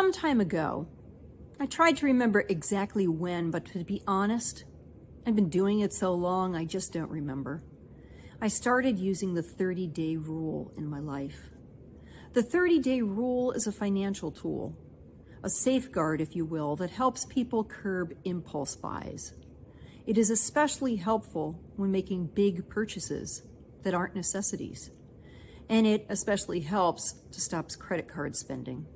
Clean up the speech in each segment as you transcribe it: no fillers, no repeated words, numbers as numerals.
some time ago. I tried to remember exactly when, but to be honest, I've been doing it so long I just don't remember. I started using the 30-day rule in my life. The 30-day rule is a financial tool, a safeguard, if you will, that helps people curb impulse buys. It is especially helpful when making big purchases that aren't necessities. And it especially helps to stop credit card spending.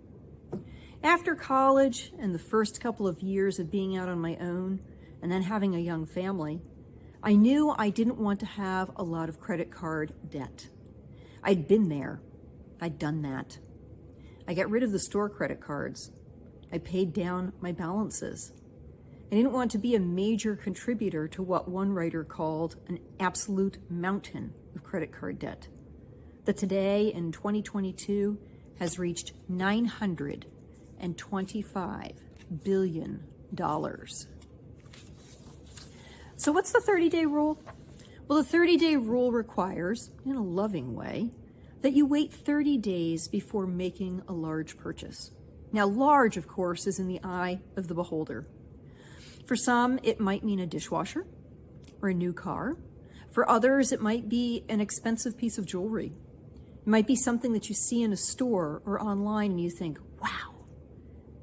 After college and the first couple of years of being out on my own and then having a young family, I knew I didn't want to have a lot of credit card debt. I'd been there. I'd done that. I got rid of the store credit cards. I paid down my balances. I didn't want to be a major contributor to what one writer called an absolute mountain of credit card debt that today in 2022 has reached $925 billion. So what's the 30-day rule? Well, the 30-day rule requires, in a loving way, that you wait 30 days before making a large purchase. Now, large, of course, is in the eye of the beholder. For some, it might mean a dishwasher or a new car. For others, it might be an expensive piece of jewelry. It might be something that you see in a store or online and you think, wow,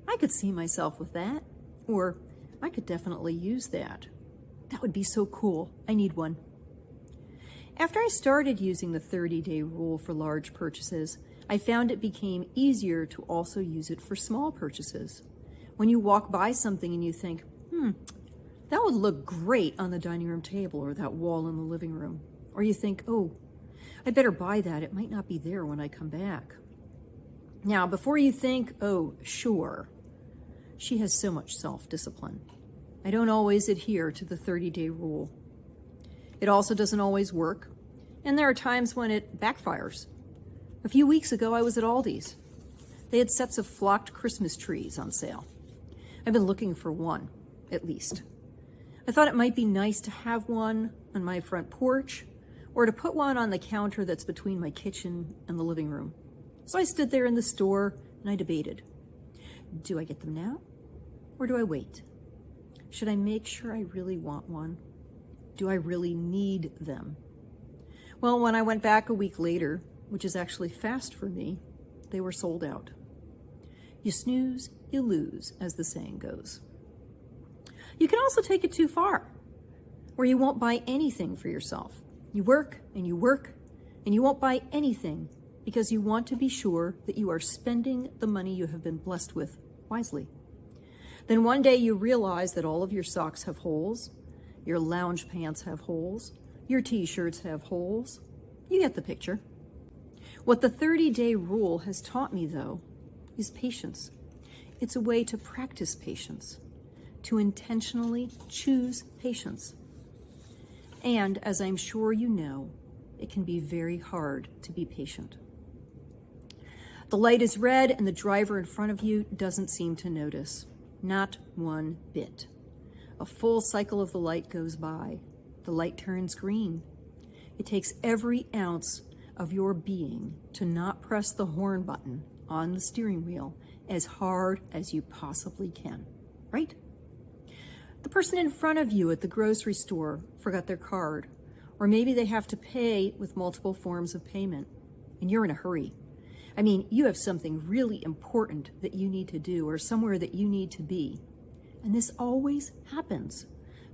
I could see myself with that. Or I could definitely use that. That would be so cool. I need one. After I started using the 30-day rule for large purchases, I found it became easier to also use it for small purchases. When you walk by something and you think, that would look great on the dining room table or that wall in the living room. Or you think, oh, I better buy that. It might not be there when I come back. Now, before you think, oh, sure, she has so much self-discipline. I don't always adhere to the 30-day rule. It also doesn't always work, and there are times when it backfires. A few weeks ago, I was at Aldi's. They had sets of flocked Christmas trees on sale. I've been looking for one, at least. I thought it might be nice to have one on my front porch or to put one on the counter that's between my kitchen and the living room. So I stood there in the store and I debated. Do I get them now or do I wait? Should I make sure I really want one? Do I really need them? Well, when I went back a week later, which is actually fast for me, they were sold out. You snooze, you lose, as the saying goes. You can also take it too far, where you won't buy anything for yourself. You work and you work, and you won't buy anything because you want to be sure that you are spending the money you have been blessed with wisely. Then one day you realize that all of your socks have holes, your lounge pants have holes, your t-shirts have holes. You get the picture. What the 30-day rule has taught me, though, is patience. It's a way to practice patience, to intentionally choose patience. And as I'm sure you know, it can be very hard to be patient. The light is red and the driver in front of you doesn't seem to notice. Not one bit. A full cycle of the light goes by. The light turns green. It takes every ounce of your being to not press the horn button on the steering wheel as hard as you possibly can, right? The person in front of you at the grocery store forgot their card, or maybe they have to pay with multiple forms of payment, and you're in a hurry. I mean, you have something really important that you need to do or somewhere that you need to be. And this always happens.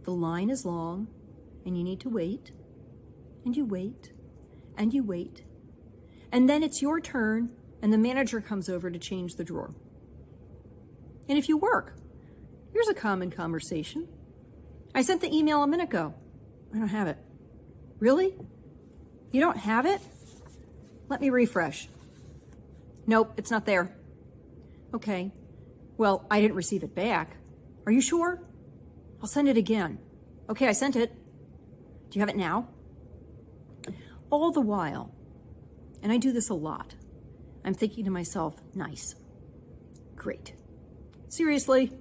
The line is long, and you need to wait, and you wait, and you wait. And then it's your turn, and the manager comes over to change the drawer. And if you work, here's a common conversation. I sent the email a minute ago. I don't have it. Really? You don't have it? Let me refresh. Nope, it's not there. Okay. Well, I didn't receive it back. Are you sure? I'll send it again. Okay, I sent it. Do you have it now? All the while, and I do this a lot, I'm thinking to myself, nice. Great. Seriously?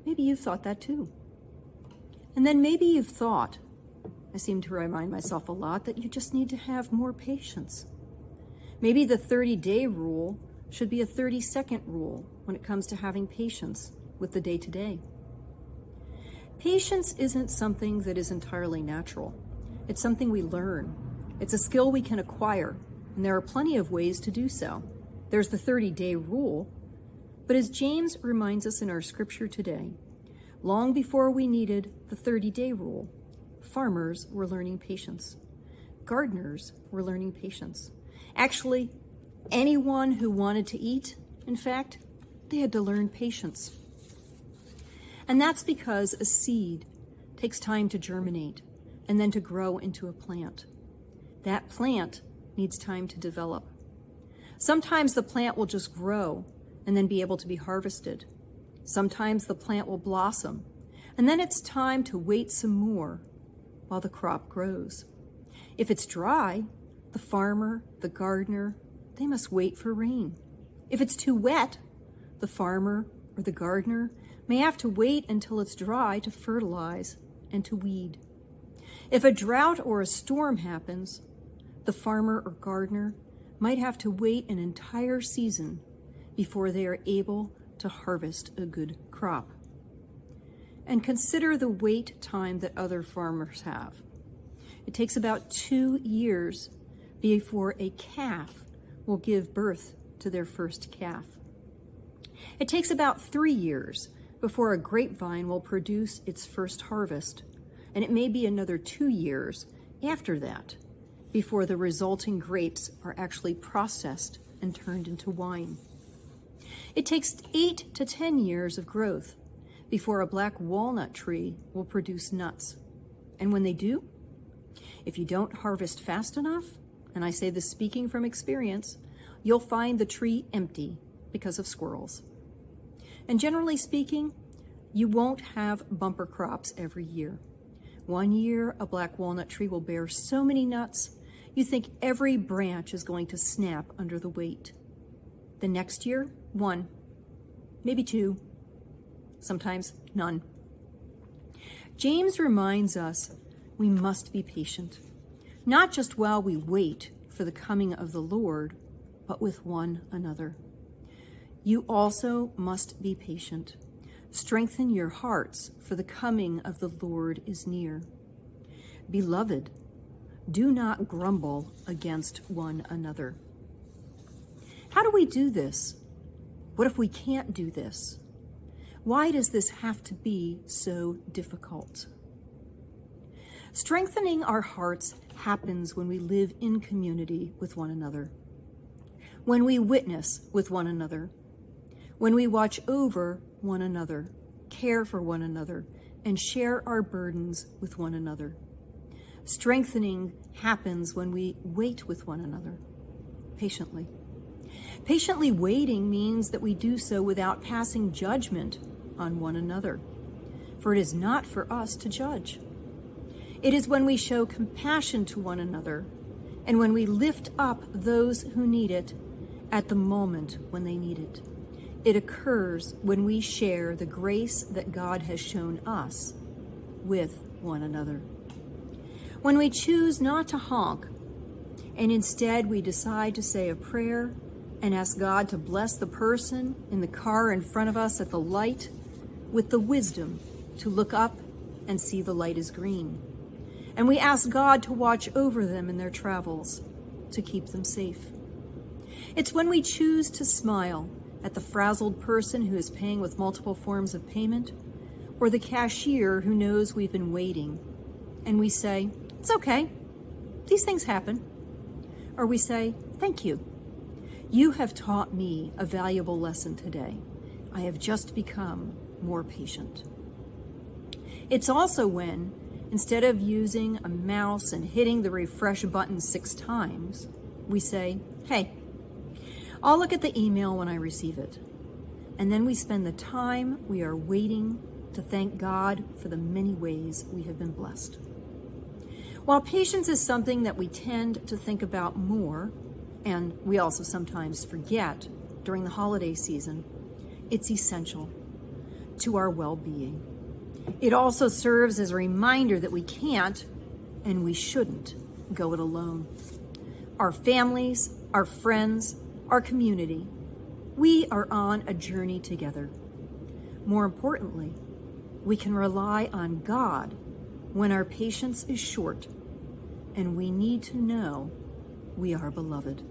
Maybe you've thought that too. And then maybe you've thought, I seem to remind myself a lot, that you just need to have more patience. Maybe the 30-day rule should be a 30-second rule when it comes to having patience with the day-to-day. Patience isn't something that is entirely natural. It's something we learn. It's a skill we can acquire, and there are plenty of ways to do so. There's the 30-day rule, but as James reminds us in our scripture today, long before we needed the 30-day rule, farmers were learning patience. Gardeners were learning patience. Actually, anyone who wanted to eat, in fact, they had to learn patience. And that's because a seed takes time to germinate and then to grow into a plant. That plant needs time to develop. Sometimes the plant will just grow and then be able to be harvested. Sometimes the plant will blossom, and then it's time to wait some more while the crop grows. If it's dry, the farmer, the gardener, they must wait for rain. If it's too wet, the farmer or the gardener may have to wait until it's dry to fertilize and to weed. If a drought or a storm happens, the farmer or gardener might have to wait an entire season before they are able to harvest a good crop. And consider the wait time that other farmers have. It takes about 2 years before a calf will give birth to their first calf. It takes about 3 years before a grapevine will produce its first harvest, and it may be another 2 years after that before the resulting grapes are actually processed and turned into wine. It takes 8 to 10 years of growth before a black walnut tree will produce nuts. And when they do, if you don't harvest fast enough, and I say this speaking from experience, you'll find the tree empty because of squirrels. And generally speaking, you won't have bumper crops every year. One year, a black walnut tree will bear so many nuts, you think every branch is going to snap under the weight. The next year, 1, maybe 2, sometimes none. James reminds us we must be patient, not just while we wait for the coming of the Lord, but with one another. You also must be patient. Strengthen your hearts, for the coming of the Lord is near. Beloved, do not grumble against one another. How do we do this? What if we can't do this? Why does this have to be so difficult? Strengthening our hearts happens when we live in community with one another, when we witness with one another, when we watch over one another, care for one another, and share our burdens with one another. Strengthening happens when we wait with one another, patiently. Patiently waiting means that we do so without passing judgment on one another, for it is not for us to judge. It is when we show compassion to one another and when we lift up those who need it at the moment when they need it. It occurs when we share the grace that God has shown us with one another. When we choose not to honk and instead we decide to say a prayer and ask God to bless the person in the car in front of us at the light with the wisdom to look up and see the light is green. And we ask God to watch over them in their travels, to keep them safe. It's when we choose to smile at the frazzled person who is paying with multiple forms of payment, or the cashier who knows we've been waiting, and we say, "It's okay, these things happen." Or we say, "Thank you. You have taught me a valuable lesson today. I have just become more patient." It's also when, instead of using a mouse and hitting the refresh button 6 times, we say, "Hey, I'll look at the email when I receive it." And then we spend the time we are waiting to thank God for the many ways we have been blessed. While patience is something that we tend to think about more, and we also sometimes forget during the holiday season, it's essential to our well-being. It also serves as a reminder that we can't and we shouldn't go it alone. Our families, our friends, our community, We are on a journey together. More importantly, we can rely on God when our patience is short and we need to know we are beloved.